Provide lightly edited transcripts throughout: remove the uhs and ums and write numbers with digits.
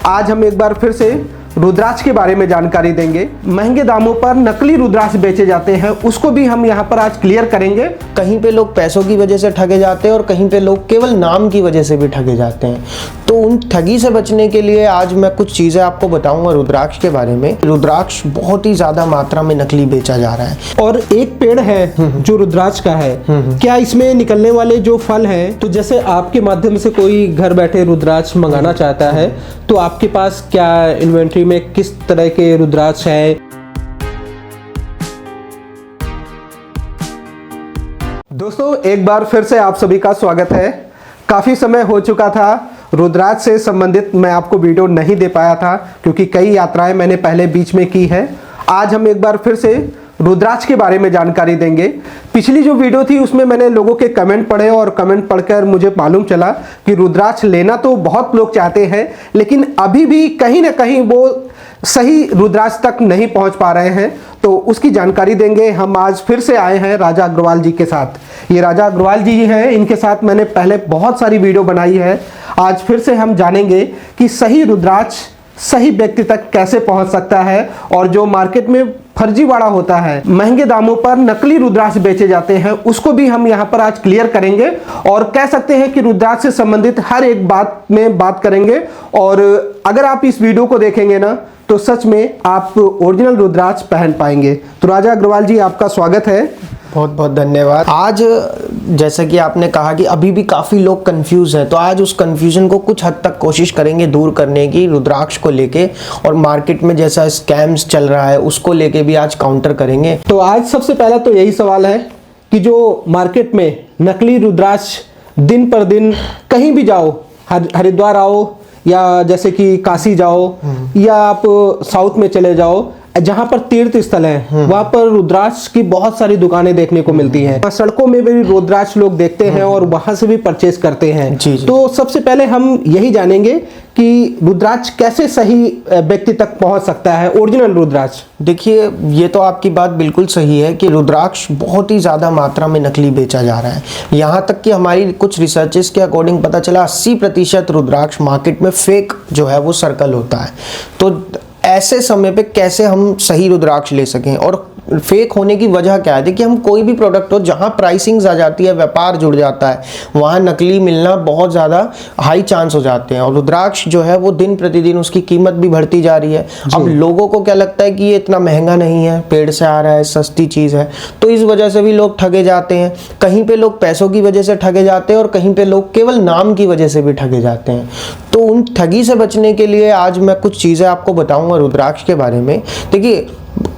आज हम एक बार फिर से रुद्राक्ष के बारे में जानकारी देंगे। महंगे दामों पर नकली रुद्राक्ष बेचे जाते हैं, उसको भी हम यहाँ पर आज क्लियर करेंगे। कहीं पे लोग पैसों की वजह से ठगे जाते हैं और कहीं पे लोग केवल नाम की वजह से भी ठगे जाते हैं। तो उन ठगी से बचने के लिए आज मैं कुछ चीज़ें आपको बताऊंगा रुद्राक्ष के बारे में। रुद्राक्ष बहुत ही ज़्यादा मात्रा में नकली बेचा जा रहा है। और एक पेड़ है जो रुद्राक्ष का है, क्या इसमें निकलने वाले जो फल हैं, तो जैसे आपके माध्यम से कोई घर बैठे रुद्राक्ष मंगाना चाहता है तो आपके पास क्या इन्वेंट्री में किस तरह के रुद्राक्ष है? दोस्तों एक बार फिर से आप सभी का स्वागत है। काफ़ी समय हो चुका था, रुद्राक्ष से संबंधित मैं आपको वीडियो नहीं दे पाया था क्योंकि कई यात्राएं मैंने पहले बीच में की है। आज हम एक बार फिर से रुद्राक्ष के बारे में जानकारी देंगे। पिछली जो वीडियो थी उसमें मैंने लोगों के कमेंट पढ़े और कमेंट पढ़कर मुझे मालूम चला कि रुद्राक्ष लेना तो बहुत लोग चाहते हैं, लेकिन अभी भी कहीं ना कहीं वो सही रुद्राक्ष तक नहीं पहुंच पा रहे हैं। तो उसकी जानकारी देंगे। हम आज फिर से आए हैं राजा अग्रवाल जी के साथ। ये राजा अग्रवाल जी हैं, इनके साथ मैंने पहले बहुत सारी वीडियो बनाई है। आज फिर से हम जानेंगे कि सही रुद्राक्ष सही व्यक्ति तक कैसे पहुंच सकता है, और जो मार्केट में फर्जीवाड़ा होता है, महंगे दामों पर नकली रुद्राक्ष बेचे जाते हैं, उसको भी हम यहाँ पर आज क्लियर करेंगे। और कह सकते हैं कि रुद्राक्ष से संबंधित हर एक बात में बात करेंगे। और अगर आप इस वीडियो को देखेंगे ना तो सच में आप ओरिजिनल रुद्राक्ष पहन पाएंगे। तो राजा अग्रवाल जी आपका स्वागत है। बहुत बहुत धन्यवाद। आज जैसा कि आपने कहा कि अभी भी काफ़ी लोग कंफ्यूज हैं, तो आज उस कंफ्यूजन को कुछ हद तक कोशिश करेंगे दूर करने की रुद्राक्ष को लेके, और मार्केट में जैसा स्कैम्स चल रहा है उसको लेके भी आज काउंटर करेंगे। तो आज सबसे पहला तो यही सवाल है कि जो मार्केट में नकली रुद्राक्ष दिन पर दिन, कहीं भी जाओ, हरिद्वार आओ या जैसे कि काशी जाओ या आप साउथ में चले जाओ, जहां पर तीर्थ स्थल है वहां पर रुद्राक्ष की बहुत सारी दुकानें देखने को मिलती हैं। सड़कों में भी रुद्राक्ष लोग देखते हैं और वहां से भी परचेज करते हैं। जी। तो सबसे पहले हम यही जानेंगे कि रुद्राक्ष कैसे सही व्यक्ति तक पहुंच सकता है, ओरिजिनल रुद्राक्ष। देखिए, ये तो आपकी बात बिल्कुल सही है कि रुद्राक्ष बहुत ही ज़्यादा मात्रा में नकली बेचा जा रहा है। यहाँ तक कि हमारी कुछ रिसर्चेस के अकॉर्डिंग पता चला 80% रुद्राक्ष मार्केट में फेक जो है वो सर्कल होता है। तो ऐसे समय पे कैसे हम सही रुद्राक्ष ले सकें, और फेक होने की वजह क्या है? देखिए, हम कोई भी प्रोडक्ट हो जहाँ प्राइसिंग्स आ जाती है, व्यापार जुड़ जाता है, वहाँ नकली मिलना बहुत ज़्यादा हाई चांस हो जाते हैं। और रुद्राक्ष जो है वो दिन प्रतिदिन उसकी कीमत भी बढ़ती जा रही है। अब लोगों को क्या लगता है कि ये इतना महंगा नहीं है, पेड़ से आ रहा है, सस्ती चीज़ है, तो इस वजह से भी लोग ठगे जाते हैं। कहीं पे लोग पैसों की वजह से ठगे जाते हैं और कहीं पे लोग केवल नाम की वजह से भी ठगे जाते हैं। तो उन ठगी से बचने के लिए आज मैं कुछ चीज़ें आपको बताऊँगा रुद्राक्ष के बारे में। देखिए,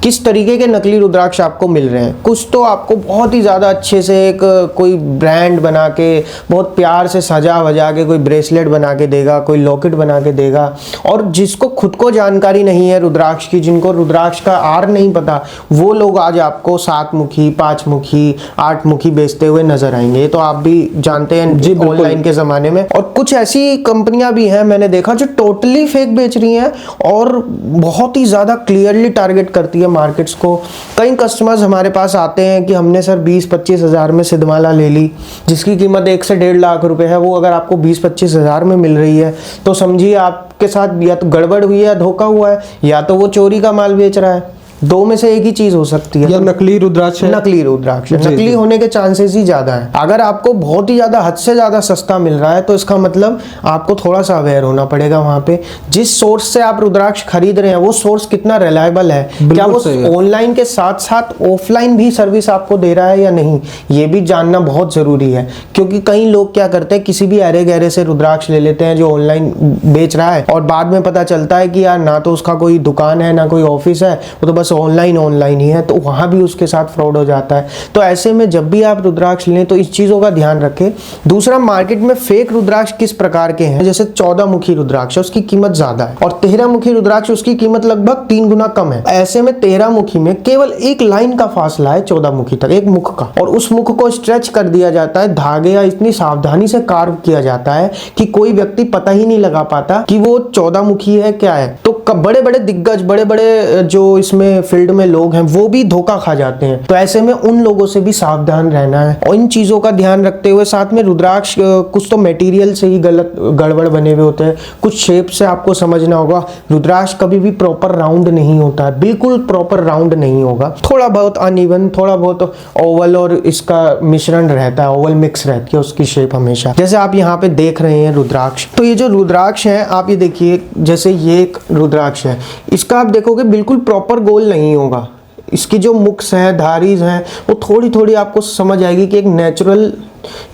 किस तरीके के नकली रुद्राक्ष आपको मिल रहे हैं। कुछ तो आपको बहुत ही ज़्यादा अच्छे से एक कोई ब्रांड बना के, बहुत प्यार से सजा वजा के कोई ब्रेसलेट बना के देगा, कोई लॉकेट बना के देगा। और जिसको खुद को जानकारी नहीं है रुद्राक्ष की, जिनको रुद्राक्ष का आर नहीं पता, वो लोग आज आपको 7 मुखी, 5 मुखी, 8 मुखी बेचते हुए नजर आएंगे। ये तो आप भी जानते हैं जी, ऑनलाइन के ज़माने में। और कुछ ऐसी कंपनियां भी हैं मैंने देखा जो टोटली फेक बेच रही हैं और बहुत ही ज़्यादा क्लियरली टारगेट करती है मार्केट्स को। कई कस्टमर्स हमारे पास आते हैं कि हमने सर 20-25 हज़ार में सिद्धमाला ले ली, जिसकी कीमत 1 से 1.5 लाख रुपए है। वो अगर आपको 20-25 हज़ार में मिल रही है तो समझिए आपके साथ या तो गड़बड़ हुई है, धोखा हुआ है, या तो वो चोरी का माल बेच रहा है। दो में से एक ही चीज हो सकती है, या नकली रुद्राक्ष है। नकली रुद्राक्ष, नकली होने के चांसेस ही ज्यादा है। अगर आपको बहुत ही ज्यादा, हद से ज्यादा सस्ता मिल रहा है तो इसका मतलब आपको थोड़ा सा अवेयर होना पड़ेगा। वहां पे जिस सोर्स से आप रुद्राक्ष खरीद रहे हैं वो सोर्स कितना रिलायबल है, क्या वो ऑनलाइन के साथ साथ ऑफलाइन भी सर्विस आपको दे रहा है या नहीं, ये भी जानना बहुत जरूरी है। क्योंकि कई लोग क्या करते हैं, किसी भी अरे गहरे से रुद्राक्ष ले लेते हैं जो ऑनलाइन बेच रहा है, और बाद में पता चलता है कि यार ना तो उसका कोई दुकान है ना कोई ऑफिस है, वो तो बस ऑनलाइन ही है, तो वहां भी उसके साथ फ्रॉड हो जाता है। तो ऐसे में जब भी आप रुद्राक्ष लें तो इस चीजों का ध्यान रखें। दूसरा, मार्केट में फेक रुद्राक्ष किस प्रकार के हैं, जैसे 14 मुखी रुद्राक्ष है, उसकी कीमत ज्यादा है, और 13 मुखी रुद्राक्ष उसकी कीमत लगभग 3 गुना कम है। ऐसे में 13 मुखी में केवल एक लाइन का फासला है 14 मुखी तक, एक मुख का, और उस मुख को स्ट्रेच कर दिया जाता है धागे या इतनी सावधानी से कार्व किया जाता है कि कोई व्यक्ति पता ही नहीं लगा पाता कि वो 14 मुखी है क्या है। तो बड़े बड़े दिग्गज, बड़े बड़े जो इसमें फील्ड में लोग हैं वो भी धोखा खा जाते हैं। तो ऐसे में उन लोगों से भी सावधान रहना है और इन चीज़ों का ध्यान रखते हुए, साथ में रुद्राक्ष कुछ तो मटेरियल से ही गलत गड़बड़ बने हुए होते हैं, कुछ शेप से आपको समझना होगा। रुद्राक्ष कभी भी प्रॉपर राउंड नहीं होता है, बिल्कुल प्रॉपर राउंड नहीं होगा, थोड़ा बहुत अनइवन, थोड़ा बहुत ओवल और इसका मिश्रण रहता है, ओवल मिक्स रहती है उसकी शेप हमेशा। जैसे आप यहाँ पे देख रहे हैं रुद्राक्ष, तो ये जो रुद्राक्ष है आप ये देखिए, जैसे ये एक रुद्राक्ष है, इसका आप देखोगे बिल्कुल प्रॉपर गोल नहीं होगा। इसकी जो मुक्स है, धारीज हैं, वो थोड़ी थोड़ी आपको समझ आएगी कि एक नेचुरल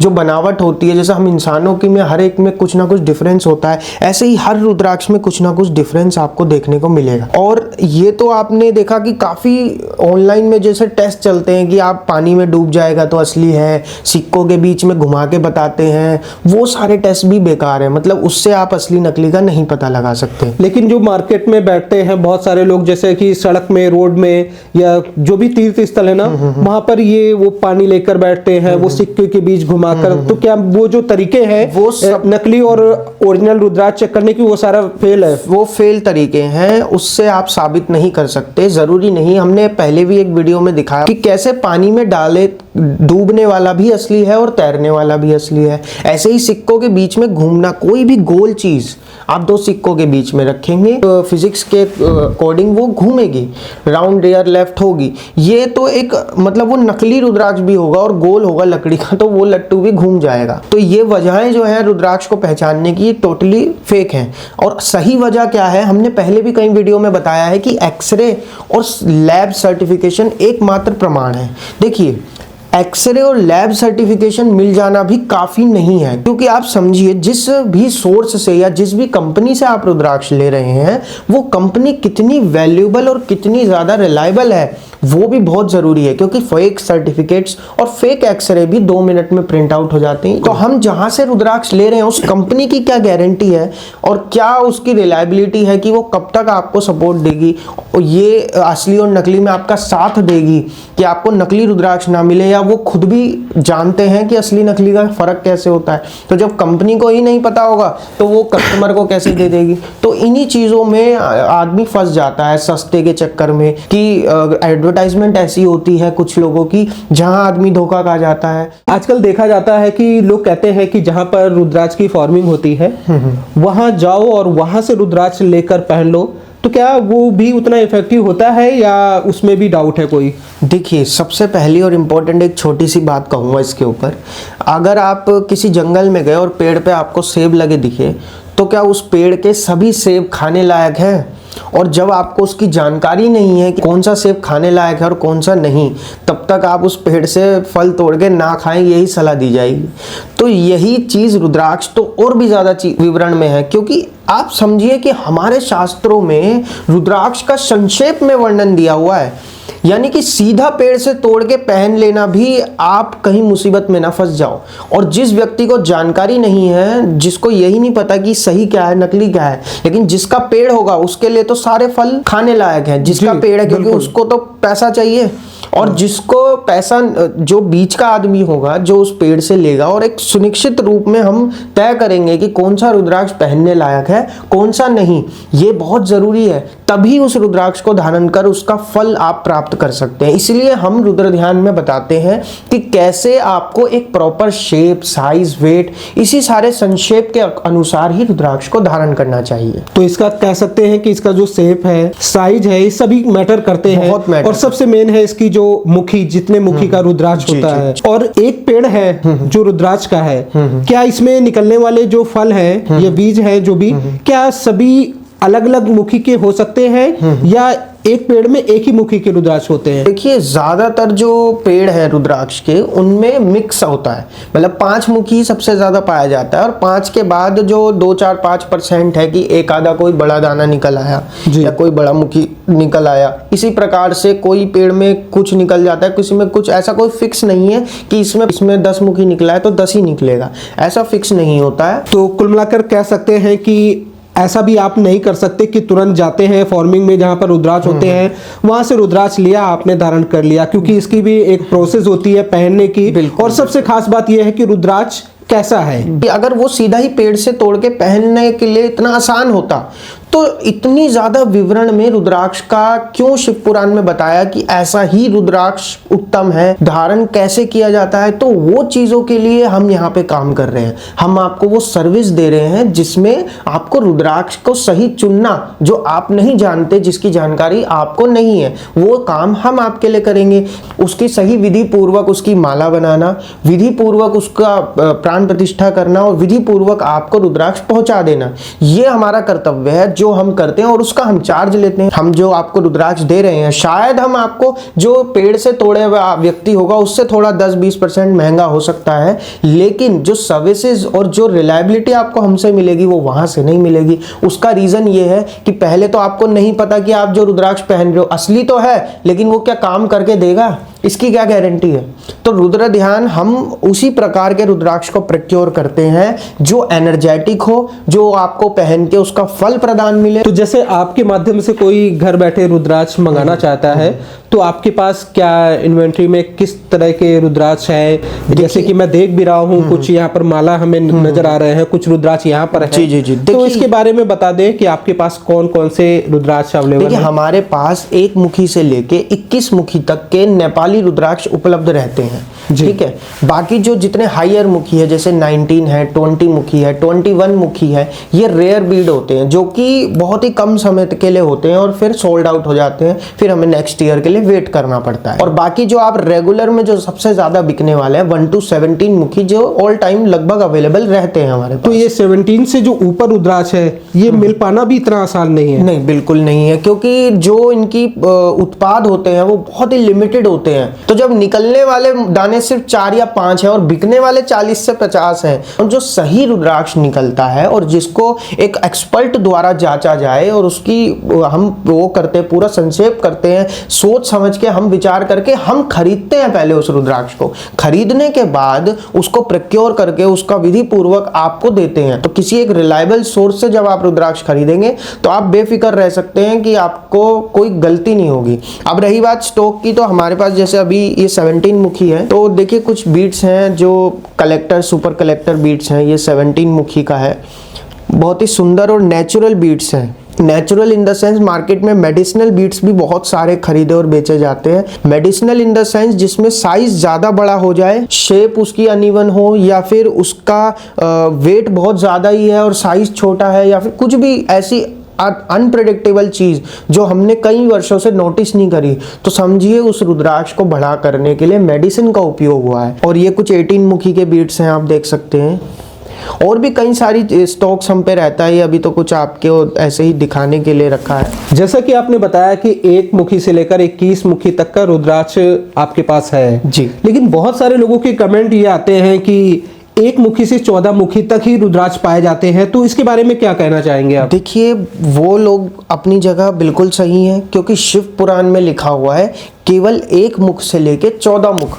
जो बनावट होती है, जैसे हम इंसानों की में हर एक में कुछ ना कुछ डिफरेंस होता है, ऐसे ही हर रुद्राक्ष में कुछ ना कुछ डिफरेंस आपको देखने को मिलेगा। और ये तो आपने देखा कि काफ़ी ऑनलाइन में जैसे टेस्ट चलते हैं कि आप पानी में डूब जाएगा तो असली है, सिक्कों के बीच में घुमा के बताते हैं, वो सारे टेस्ट भी बेकार है, मतलब उससे आप असली नकली का नहीं पता लगा सकते। लेकिन जो मार्केट में बैठते हैं बहुत सारे लोग, जैसे कि सड़क में, रोड में, या जो भी तीर्थ स्थल है ना, वहां पर ये वो पानी लेकर बैठते हैं, वो सिक्के के बीच घुमाकर, तो क्या वो जो तरीके हैं वो सब नकली और ओरिजिनल रुद्राक्ष चेक करने की, वो सारा फेल है? वो फेल तरीके हैं, उससे आप साबित नहीं कर सकते, जरूरी नहीं। हमने पहले भी एक वीडियो में दिखाया कि कैसे पानी में डाले डूबने वाला भी असली है और तैरने वाला भी असली है। ऐसे ही सिक्कों के बीच में घूमना, कोई भी गोल चीज आप दो सिक्कों के बीच में रखेंगे तो फिजिक्स के अकॉर्डिंग वो घूमेगी, राउंड रियर लेफ्ट होगी। ये तो एक मतलब वो नकली रुद्राक्ष भी होगा और गोल होगा लकड़ी का, तो वो लट्टू भी घूम जाएगा। तो ये वजहें जो है रुद्राक्ष को पहचानने की टोटली फेक हैं। और सही वजह क्या है, हमने पहले भी कई वीडियो में बताया है कि एक्सरे और लैब सर्टिफिकेशन एकमात्र प्रमाण है। देखिए, एक्सरे और लैब सर्टिफिकेशन मिल जाना भी काफी नहीं है, क्योंकि आप समझिए जिस भी सोर्स से या जिस भी कंपनी से आप रुद्राक्ष ले रहे हैं, वो कंपनी कितनी वैल्यूएबल और कितनी ज्यादा रिलायबल है वो भी बहुत जरूरी है, क्योंकि फेक सर्टिफिकेट्स और फेक एक्सरे भी 2 मिनट में प्रिंट आउट हो जाते हैं। तो हम जहां से रुद्राक्ष ले रहे हैं उस कंपनी की क्या गारंटी है और क्या उसकी रिलायबिलिटी है कि वो कब तक आपको सपोर्ट देगी और ये असली और नकली में आपका साथ देगी कि आपको नकली रुद्राक्ष ना मिले, या वो खुद भी जानते हैं कि असली नकली का फर्क कैसे होता है। तो जब कंपनी को ही नहीं पता होगा तो वो कस्टमर को कैसे दे देगी। तो इन्हीं चीजों में आदमी फंस जाता है सस्ते के चक्कर में, कि एडवर्टाइजमेंट ऐसी होती है कुछ लोगों की जहां आदमी धोखा खा जाता है। आजकल देखा जाता है कि लोग कहते हैं कि जहां पर रुद्राक्ष की फॉर्मिंग होती है वहां जाओ और वहां से रुद्राक्ष लेकर पहन लो, तो क्या वो भी उतना इफेक्टिव होता है या उसमें भी डाउट है कोई? देखिए, सबसे पहली और इम्पोर्टेंट एक छोटी सी बात कहूँगा इसके ऊपर। अगर आप किसी जंगल में गए और पेड़ पे आपको सेब लगे दिखे, तो क्या उस पेड़ के सभी सेब खाने लायक हैं? और जब आपको उसकी जानकारी नहीं है कि कौन सा सेब खाने लायक है और कौन सा नहीं, तब तक आप उस पेड़ से फल तोड़ के ना खाएं, यही सलाह दी जाएगी। तो यही चीज़ रुद्राक्ष तो और भी ज़्यादा विवरण में है, क्योंकि आप समझिए कि हमारे शास्त्रों में रुद्राक्ष का संक्षेप में वर्णन दिया हुआ है, यानी कि सीधा पेड़ से तोड़ के पहन लेना भी आप कहीं मुसीबत में ना फंस जाओ। और जिस व्यक्ति को जानकारी नहीं है, जिसको यही नहीं पता कि सही क्या है नकली क्या है, लेकिन जिसका पेड़ होगा उसके लिए तो सारे फल खाने लायक है, जिसका पेड़ है, क्योंकि उसको तो पैसा चाहिए। और जिसको पैसा, जो बीच का आदमी होगा जो उस पेड़ से लेगा, और एक सुनिश्चित रूप में हम तय करेंगे कि कौन सा रुद्राक्ष पहनने लायक है कौन सा नहीं, ये बहुत जरूरी है। तभी उस रुद्राक्ष को धारण कर उसका फल आप प्राप्त कर सकते हैं। इसलिए हम रुद्र ध्यान में बताते हैं कि कैसे आपको एक प्रॉपर शेप, साइज, वेट, इसी सारे संक्षेप के अनुसार ही रुद्राक्ष को धारण करना चाहिए। तो इसका कह सकते हैं कि इसका जो शेप है, साइज है, ये सभी मैटर करते हैं। बहुत मैटर। और सबसे मेन है इसकी जो मुखी, जितने मुखी का रुद्राक्ष होता है। और एक पेड़ है जो रुद्राक्ष का है, क्या इसमें निकलने वाले जो फल है या बीज है जो भी, क्या सभी अलग अलग मुखी के हो सकते हैं या एक पेड़ में एक ही मुखी के रुद्राक्ष होते हैं? देखिए, ज्यादातर जो पेड़ है रुद्राक्ष के उनमें मिक्स होता है, मतलब 5 मुखी सबसे ज्यादा पाया जाता है, और 5 के बाद जो 2-4-5% है कि एक आधा कोई बड़ा दाना निकल आया या कोई बड़ा मुखी निकल आया। इसी प्रकार से कोई पेड़ में कुछ निकल जाता है, किसी में कुछ, ऐसा कोई फिक्स नहीं है कि इसमें 10 मुखी निकला है तो 10 ही निकलेगा, ऐसा फिक्स नहीं होता है। तो कुल मिलाकर कह सकते हैं कि ऐसा भी आप नहीं कर सकते कि तुरंत जाते हैं फॉर्मिंग में जहां पर रुद्राक्ष होते हैं, वहां से रुद्राक्ष लिया आपने धारण कर लिया, क्योंकि इसकी भी एक प्रोसेस होती है पहनने की। और सबसे खास बात यह है कि रुद्राक्ष कैसा है, अगर वो सीधा ही पेड़ से तोड़ के पहनने के लिए इतना आसान होता तो इतनी ज्यादा विवरण में रुद्राक्ष का क्यों शिव पुराण में बताया कि ऐसा ही रुद्राक्ष उत्तम है, धारण कैसे किया जाता है, तो वो चीजों के लिए हम यहाँ पे काम कर रहे हैं। हम आपको वो सर्विस दे रहे हैं जिसमें आपको रुद्राक्ष को सही चुनना, जो आप नहीं जानते, जिसकी जानकारी आपको नहीं है, वो काम हम आपके लिए करेंगे। उसकी सही विधि पूर्वक उसकी माला बनाना, विधि पूर्वक उसका प्राण प्रतिष्ठा करना और विधि पूर्वक आपको रुद्राक्ष पहुंचा देना, ये हमारा कर्तव्य है जो हम करते हैं और उसका हम चार्ज लेते हैं। हम जो आपको रुद्राक्ष दे रहे हैं, शायद हम आपको जो पेड़ से तोड़े हुए व्यक्ति होगा उससे थोड़ा 10-20% महंगा हो सकता है, लेकिन जो सर्विसेज और जो रिलायबिलिटी आपको हमसे मिलेगी वो वहां से नहीं मिलेगी। उसका रीजन ये है कि पहले तो आपको नहीं पता कि आप जो रुद्राक्ष पहन रहे हो असली तो है, लेकिन वो क्या काम करके देगा, इसकी क्या गारंटी है। तो रुद्र ध्यान हम उसी प्रकार के रुद्राक्ष को प्रोक्योर करते हैं जो एनर्जेटिक हो, जो आपको पहन के उसका फल प्रदान मिले। तो जैसे आपके माध्यम से कोई घर बैठे रुद्राक्ष मंगाना चाहता है, तो आपके पास क्या इन्वेंट्री में किस तरह के रुद्राक्ष है? जैसे कि मैं देख भी रहा हूँ, कुछ यहाँ पर माला हमें नजर आ रहे हैं, कुछ रुद्राक्ष यहाँ पर है। जी जी जी, तो इसके बारे में बता दें कि आपके पास कौन कौन से रुद्राक्ष अवेलेबल देखिए, है? हमारे पास 1 मुखी से लेके 21 मुखी तक के नेपाली रुद्राक्ष उपलब्ध रहते हैं। ठीक है, बाकी जो जितने हायर मुखी है, जैसे 19 है, 20 मुखी है, 21 मुखी है, ये रेयर बीड होते हैं जो कि बहुत ही कम समय के लिए होते हैं और फिर सोल्ड आउट हो जाते हैं, फिर हमें नेक्स्ट ईयर के लिए वेट करना पड़ता है। और बाकी जो आप रेगुलर में जो सबसे ज्यादा बिकने वाले हैं 1 to 17 मुखी, जो ऑल टाइम लगभग अवेलेबल रहते हैं हमारे पास। तो ये 17 से जो ऊपर रुद्राक्ष है, ये मिल पाना भी इतना आसान नहीं है? नहीं, बिल्कुल नहीं है, क्योंकि जो इनकी उत्पाद होते हैं वो बहुत ही लिमिटेड होते हैं। तो जब निकलने वाले दाने सिर्फ 4 या 5 है और बिकने वाले 40 से 50 हैं, और जो सही रुद्राक्ष निकलता है और जिसको एक एक्सपर्ट द्वारा जांचा जाए और उसकी हम वो करते हैं, पूरा संक्षेप करते हैं, सोच समझ के हम विचार करके हम खरीदते हैं पहले उस रुद्राक्ष को। खरीदने के बाद उसको प्रोक्योर करके उसका विधि पूर्वक आपको देते हैं। तो किसी एक रिलायबल सोर्स से जब आप रुद्राक्ष खरीदेंगे तो आप बेफिक्र रह सकते हैं कि आपको कोई गलती नहीं होगी। अब रही बात स्टॉक की, तो हमारे पास जैसे अभी ये 17 मुखी है, तो देखिए कुछ बीट्स हैं जो कलेक्टर, सुपर कलेक्टर बीट्स हैं, ये 17 मुखी का है, बहुत ही सुंदर और नेचुरल बीट्स हैं। Natural in the sense market में मेडिसिनल बीट्स भी बहुत सारे खरीदे और बेचे जाते हैं। मेडिसिनल इन द सेंस जिसमें साइज ज्यादा बड़ा हो जाए, शेप उसकी अनइवन हो, या फिर उसका वेट बहुत ज्यादा ही है और साइज छोटा है, या फिर कुछ भी ऐसी अनप्रेडिक्टेबल चीज जो हमने कई वर्षों से नोटिस नहीं करी, तो समझिए उस रुद्राक्ष को बढ़ा करने के लिए मेडिसिन का उपयोग हुआ है। और ये कुछ 18 मुखी के बीट्स हैं, आप देख सकते हैं। और भी कई सारी स्टॉक्स हम पे रहता है, अभी तो कुछ आपके ऐसे ही दिखाने के लिए रखा है। जैसा कि आपने बताया कि 1 मुखी से लेकर 21 मुखी तक का रुद्राक्ष आपके पास है जी, लेकिन बहुत सारे लोगों के कमेंट ये आते हैं कि 1 मुखी से 14 मुखी तक ही रुद्राक्ष पाए जाते हैं, तो इसके बारे में क्या कहना चाहेंगे आप? देखिए, वो लोग अपनी जगह बिल्कुल सही हैं, क्योंकि शिव पुराण में लिखा हुआ है केवल 1 मुख से लेके 14 मुख,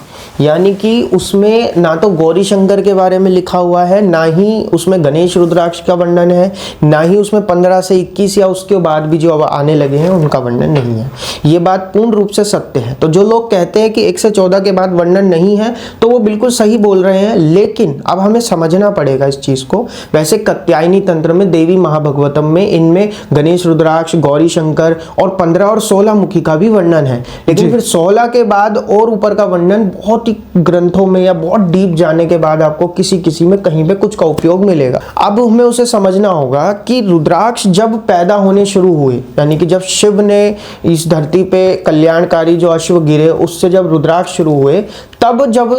यानी कि उसमें ना तो गौरी शंकर के बारे में लिखा हुआ है, ना ही उसमें गणेश रुद्राक्ष का वर्णन है, ना ही उसमें 15 से 21 या उसके बाद भी जो अब आने लगे हैं उनका वर्णन नहीं है। ये बात पूर्ण रूप से सत्य है। तो जो लोग कहते हैं कि 1 से 14 के बाद वर्णन नहीं है, तो वो बिल्कुल सही बोल रहे हैं, लेकिन अब हमें समझना पड़ेगा इस चीज को। वैसे कात्यायनी तंत्र में, देवी महाभगवतम में, इनमें गणेश रुद्राक्ष, गौरी शंकर और 15 और 16 मुखी का भी वर्णन है, लेकिन फिर 16 के बाद और ऊपर का वर्णन बहुत ग्रंथों में या बहुत डीप जाने के बाद आपको किसी में कहीं पे कुछ का उपयोग मिलेगा। अब हमें उसे समझना होगा कि रुद्राक्ष जब पैदा होने शुरू हुए, यानी कि जब शिव ने इस धरती पे कल्याणकारी जो अश्व गिरे उससे जब रुद्राक्ष शुरू हुए, तब जब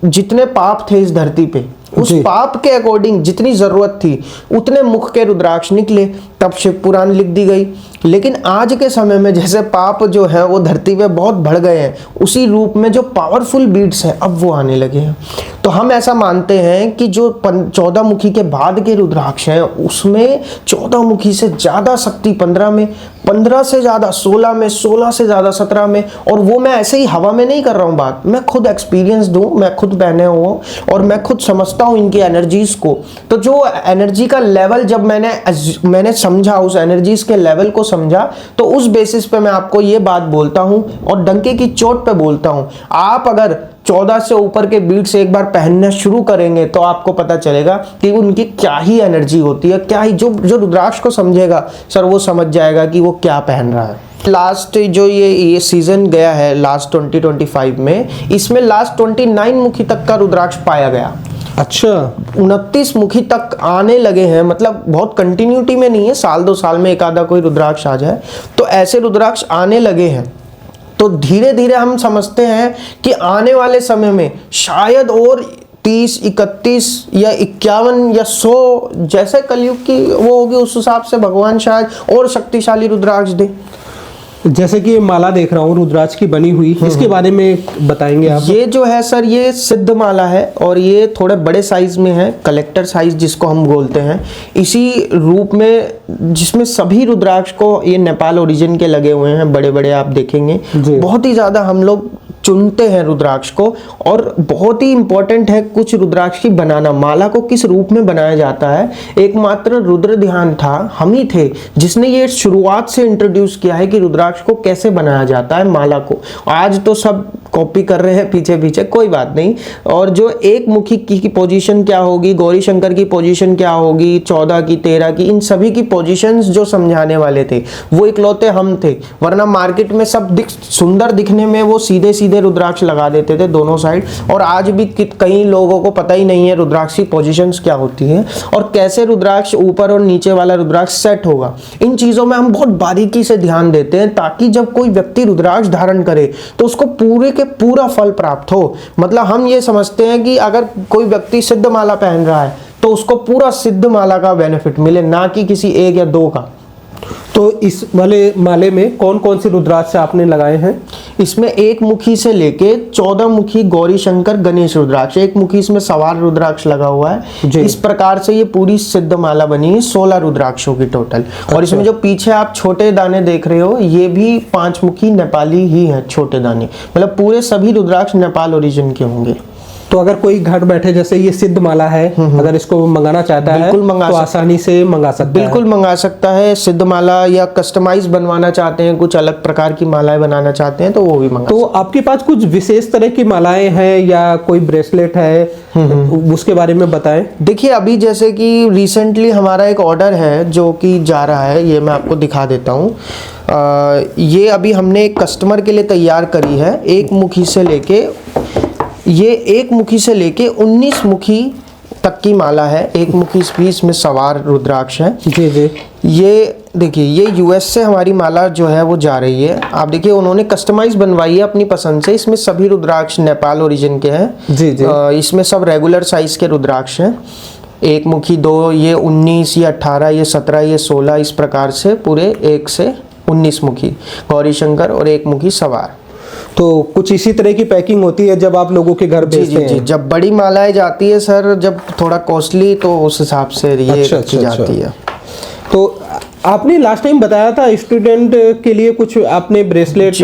जितने पाप थे इस धरती पे, उस पाप के अकॉर्डिंग जितनी जरूरत थी उतने मुख के रुद्राक्ष निकले, तब शिव पुराण लिख दी गई। लेकिन आज के समय में जैसे पाप जो है वो धरती पे बहुत बढ़ गए हैं, उसी रूप में जो पावरफुल बीट्स हैं अब वो आने लगे हैं। तो हम ऐसा मानते हैं कि जो 14 मुखी के बाद के रुद्राक्ष हैं उसमें 14 मुखी से ज्यादा शक्ति 15 में, 15 से ज्यादा 16 में, 16 से ज्यादा 17 में। और वो मैं ऐसे ही हवा में नहीं कर रहा हूँ बात, मैं खुद एक्सपीरियंस दूं, मैं खुद पहने हुआ और मैं खुद समझता हूँ इनकी एनर्जीज को। तो जो एनर्जी का लेवल जब मैंने समझा, उस एनर्जीज के लेवल को समझा, तो उस बेसिस पे मैं आपको ये बात बोलता हूं और डंके की चोट पे बोलता हूं। आप अगर 14 से ऊपर के बीट्स एक बार पहनना शुरू करेंगे तो आपको पता चलेगा कि उनकी क्या ही एनर्जी होती है, क्या ही जो रुद्राक्ष को समझेगा सर वो समझ जाएगा कि वो क्या पहन रहा है। लास्ट जो ये सीजन गया है लास्ट 2025 में, इसमें लास्ट 29 मुखी तक का रुद्राक्ष पाया गया। अच्छा, 29 मुखी तक आने लगे हैं, मतलब बहुत कंटिन्यूटी में नहीं है, साल 2 साल में एक आधा कोई रुद्राक्ष आ जाए, तो ऐसे रुद्राक्ष आने लगे हैं। तो धीरे धीरे हम समझते हैं कि आने वाले समय में शायद और 30, 31 या 51 या 100 जैसे कलयुग की वो होगी, उस हिसाब से भगवान शायद और शक्तिशाली रुद्राक्ष दे। जैसे कि ये माला देख रहा हूँ रुद्राक्ष की बनी हुई, इसके बारे में बताएंगे आप? ये जो है सर ये सिद्ध माला है और ये थोड़े बड़े साइज में है, कलेक्टर साइज जिसको हम बोलते हैं, इसी रूप में जिसमें सभी रुद्राक्ष को ये नेपाल ओरिजिन के लगे हुए हैं, बड़े बड़े आप देखेंगे। बहुत ही ज्यादा हम लोग चुनते हैं रुद्राक्ष को, और बहुत ही इंपॉर्टेंट है कुछ रुद्राक्ष की बनाना, माला को किस रूप में बनाया जाता है। एकमात्र रुद्र ध्यान था, हम ही थे जिसने ये शुरुआत से इंट्रोड्यूस किया है कि रुद्राक्ष को कैसे बनाया जाता है, माला को। आज तो सब कॉपी कर रहे हैं पीछे पीछे, कोई बात नहीं। और जो एक मुखी की पोजीशन क्या होगी, गौरी शंकर की पोजीशन क्या होगी, 14 की, 13 की, इन सभी की पोजीशंस जो समझाने वाले थे वो इकलौते हम थे। वरना मार्केट में सब सुंदर दिखने में वो सीधे सीधे रुद्राक्ष लगा देते थे दोनों साइड, और आज भी कई लोगों को पता ही नहीं है रुद्राक्ष की पोजीशंस क्या होती हैं और कैसे रुद्राक्ष ऊपर और नीचे वाला रुद्राक्ष सेट होगा। इन चीजों में हम बहुत बारीकी से ध्यान देते हैं ताकि जब कोई व्यक्ति रुद्राक्ष धारण करे तो उसको पूरे के पूरा फल प्राप्त हो। मतलब हम ये समझते हैं कि अगर कोई व्यक्ति सिद्ध माला पहन रहा है तो उसको पूरा सिद्ध माला का बेनिफिट मिले, ना कि किसी 1 या 2 का। तो इस वाले माले में कौन कौन से रुद्राक्ष आपने लगाए हैं? इसमें 1 मुखी से लेके 14 मुखी गौरी शंकर गणेश रुद्राक्ष, 1 मुखी इसमें सवार रुद्राक्ष लगा हुआ है। इस प्रकार से ये पूरी सिद्ध माला बनी है 16 रुद्राक्षों की टोटल। और इसमें जो पीछे आप छोटे दाने देख रहे हो ये भी 5 मुखी नेपाली ही है, छोटे दाने, मतलब पूरे सभी रुद्राक्ष नेपाल ओरिजिन के होंगे। तो अगर कोई घर बैठे, जैसे ये सिद्ध माला है, अगर इसको मंगाना चाहता है तो आसानी से मंगा सकता है? बिल्कुल मंगा सकता है सिद्ध माला, या कस्टमाइज बनवाना चाहते हैं, कुछ अलग प्रकार की मालाएं बनाना चाहते हैं तो वो भी मंगा। तो आपके पास कुछ विशेष तरह की मालाएं हैं या कोई ब्रेसलेट है, उसके बारे में बताएं। देखिए अभी जैसे कि रिसेंटली हमारा एक ऑर्डर है जो कि जा रहा है, ये मैं आपको दिखा देता हूँ। ये अभी हमने एक कस्टमर के लिए तैयार करी है। 1 मुखी से लेके, ये 1 मुखी से लेके 19 मुखी तक की माला है। 1 मुखी भी इसमें सवार रुद्राक्ष है। जी जी। ये देखिए, ये यूएस से हमारी माला जो है वो जा रही है। आप देखिए उन्होंने कस्टमाइज बनवाई है अपनी पसंद से। इसमें सभी रुद्राक्ष नेपाल ओरिजिन के हैं। जी जी। इसमें सब रेगुलर साइज के रुद्राक्ष हैं। 1 मुखी, 2, ये 19, ये 18, ये 17, ये 16, इस प्रकार से पूरे 1 से 19 मुखी गौरी शंकर और 1 मुखी सवार। तो कुछ इसी तरह की पैकिंग होती है जब आप लोगों के घर भेजते हैं? जब बड़ी मालाएं जाती है सर, जब थोड़ा कॉस्टली, तो उस हिसाब से ये रखी जाती है। तो आपने लास्ट टाइम बताया था स्टूडेंट के लिए कुछ आपने ब्रेसलेट,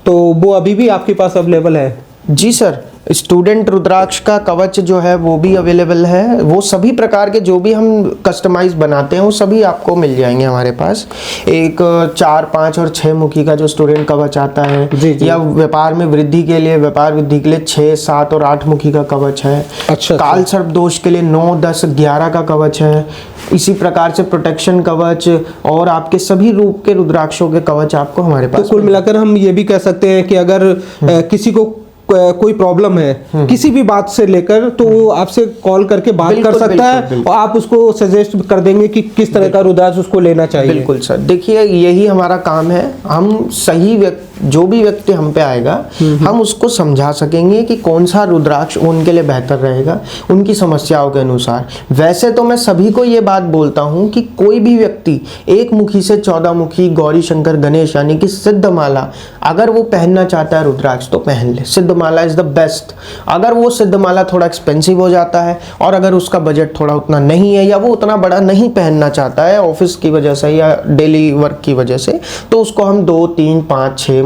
तो वो अभी भी आपके पास अवेलेबल है? जी सर, स्टूडेंट रुद्राक्ष का कवच जो है वो भी अवेलेबल है। वो सभी प्रकार के जो भी हम कस्टमाइज बनाते हैं वो सभी आपको मिल जाएंगे हमारे पास। एक 4, 5 और 6 मुखी का जो स्टूडेंट कवच आता है, या व्यापार में वृद्धि के लिए, व्यापार वृद्धि के लिए 6, 7 और 8 मुखी का कवच है। अच्छा। काल सर्प दोष के लिए 9, 10, 11 का कवच है। इसी प्रकार से प्रोटेक्शन कवच और आपके सभी रूप के रुद्राक्षों के कवच आपको हमारे पास। तो कुल मिलाकर हम ये भी कह सकते हैं कि अगर किसी को कोई प्रॉब्लम है किसी भी बात से लेकर, तो वो आपसे कॉल करके बात कर सकता है और आप उसको सजेस्ट कर देंगे कि किस तरह का रुद्राक्ष उसको लेना चाहिए। बिल्कुल सर, देखिए यही हमारा काम है। हम सही जो भी व्यक्ति हम पे आएगा हम उसको समझा सकेंगे कि कौन सा रुद्राक्ष उनके लिए बेहतर रहेगा उनकी समस्याओं के अनुसार। वैसे तो मैं सभी को ये बात बोलता हूँ कि कोई भी व्यक्ति 1 मुखी से 14 मुखी गौरी शंकर गणेश यानी कि सिद्ध माला अगर वो पहनना चाहता है रुद्राक्ष तो पहन ले। सिद्ध माला इज द बेस्ट। अगर वो सिद्ध माला थोड़ा एक्सपेंसिव हो जाता है और अगर उसका बजट थोड़ा उतना नहीं है या वो उतना बड़ा नहीं पहनना चाहता है ऑफिस की वजह से या डेली वर्क की वजह से, तो उसको हम 2, 3, 5, 6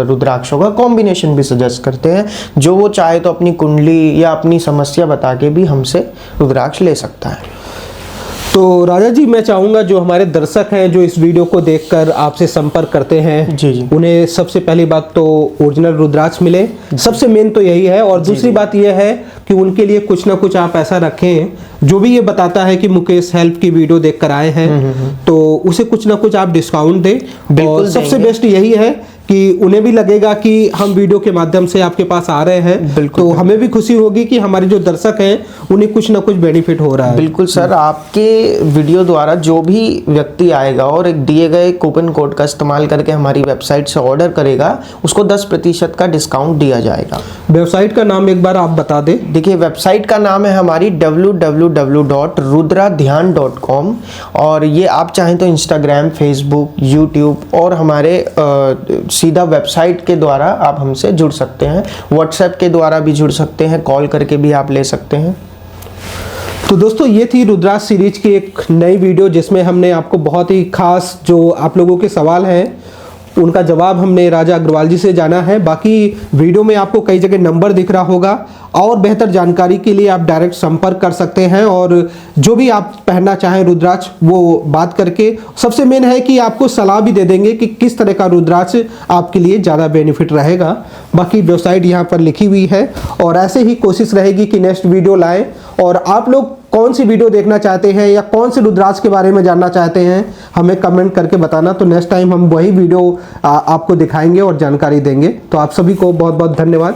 रुद्राक्षों का कॉम्बिनेशन भी सजेस्ट करते हैं। जो वो चाहे तो अपनी कुंडली या अपनी समस्या बता के भी हमसे रुद्राक्ष ले सकता है। तो राजा जी, मैं चाहूंगा जो हमारे दर्शक हैं जो इस वीडियो को देखकर आपसे संपर्क करते हैं, जी जी। उन्हें सबसे पहली बात तो ओरिजिनल रुद्राक्ष मिले, सबसे मेन तो यही है। और दूसरी बात यह है कि उनके लिए कुछ ना कुछ आप ऐसा रखें जो भी ये बताता है कि मुकेश हेल्प की वीडियो देखकर आए हैं, तो उसे कुछ ना कुछ आप डिस्काउंट दें। बिल्कुल और सबसे देंगे। बेस्ट यही है कि उन्हें भी लगेगा कि हम वीडियो के माध्यम से आपके पास आ रहे हैं, बिल्कुल, तो हमें भी खुशी होगी कि हमारे जो दर्शक हैं उन्हें कुछ ना कुछ बेनिफिट हो रहा है। बिल्कुल सर, आपके वीडियो द्वारा जो भी व्यक्ति आएगा और एक दिए गए कूपन कोड का इस्तेमाल करके हमारी वेबसाइट से ऑर्डर करेगा, उसको 10% का डिस्काउंट दिया जाएगा। वेबसाइट का नाम एक बार आप बता दें। देखिए, वेबसाइट का नाम है हमारी www.rudradhyan.com, और ये आप चाहें तो इंस्टाग्राम, फेसबुक, यूट्यूब और हमारे सीधा वेबसाइट के द्वारा आप हमसे जुड़ सकते हैं। व्हाट्सएप के द्वारा भी जुड़ सकते हैं, कॉल करके भी आप ले सकते हैं। तो दोस्तों, ये थी रुद्राक्ष सीरीज की एक नई वीडियो जिसमें हमने आपको बहुत ही खास जो आप लोगों के सवाल हैं उनका जवाब हमने राजा अग्रवाल जी से जाना है। बाकी वीडियो में आपको कई जगह नंबर दिख रहा होगा, और बेहतर जानकारी के लिए आप डायरेक्ट संपर्क कर सकते हैं और जो भी आप पहनना चाहें रुद्राक्ष वो बात करके, सबसे मेन है कि आपको सलाह भी दे देंगे कि किस तरह का रुद्राक्ष आपके लिए ज़्यादा बेनिफिट रहेगा। बाकी वेबसाइट यहाँ पर लिखी हुई है, और ऐसे ही कोशिश रहेगी कि नेक्स्ट वीडियो लाएं। और आप लोग कौन सी वीडियो देखना चाहते हैं या कौन से रुद्राक्ष के बारे में जानना चाहते हैं, हमें कमेंट करके बताना, तो नेक्स्ट टाइम हम वही वीडियो आपको दिखाएंगे और जानकारी देंगे। तो आप सभी को बहुत बहुत धन्यवाद।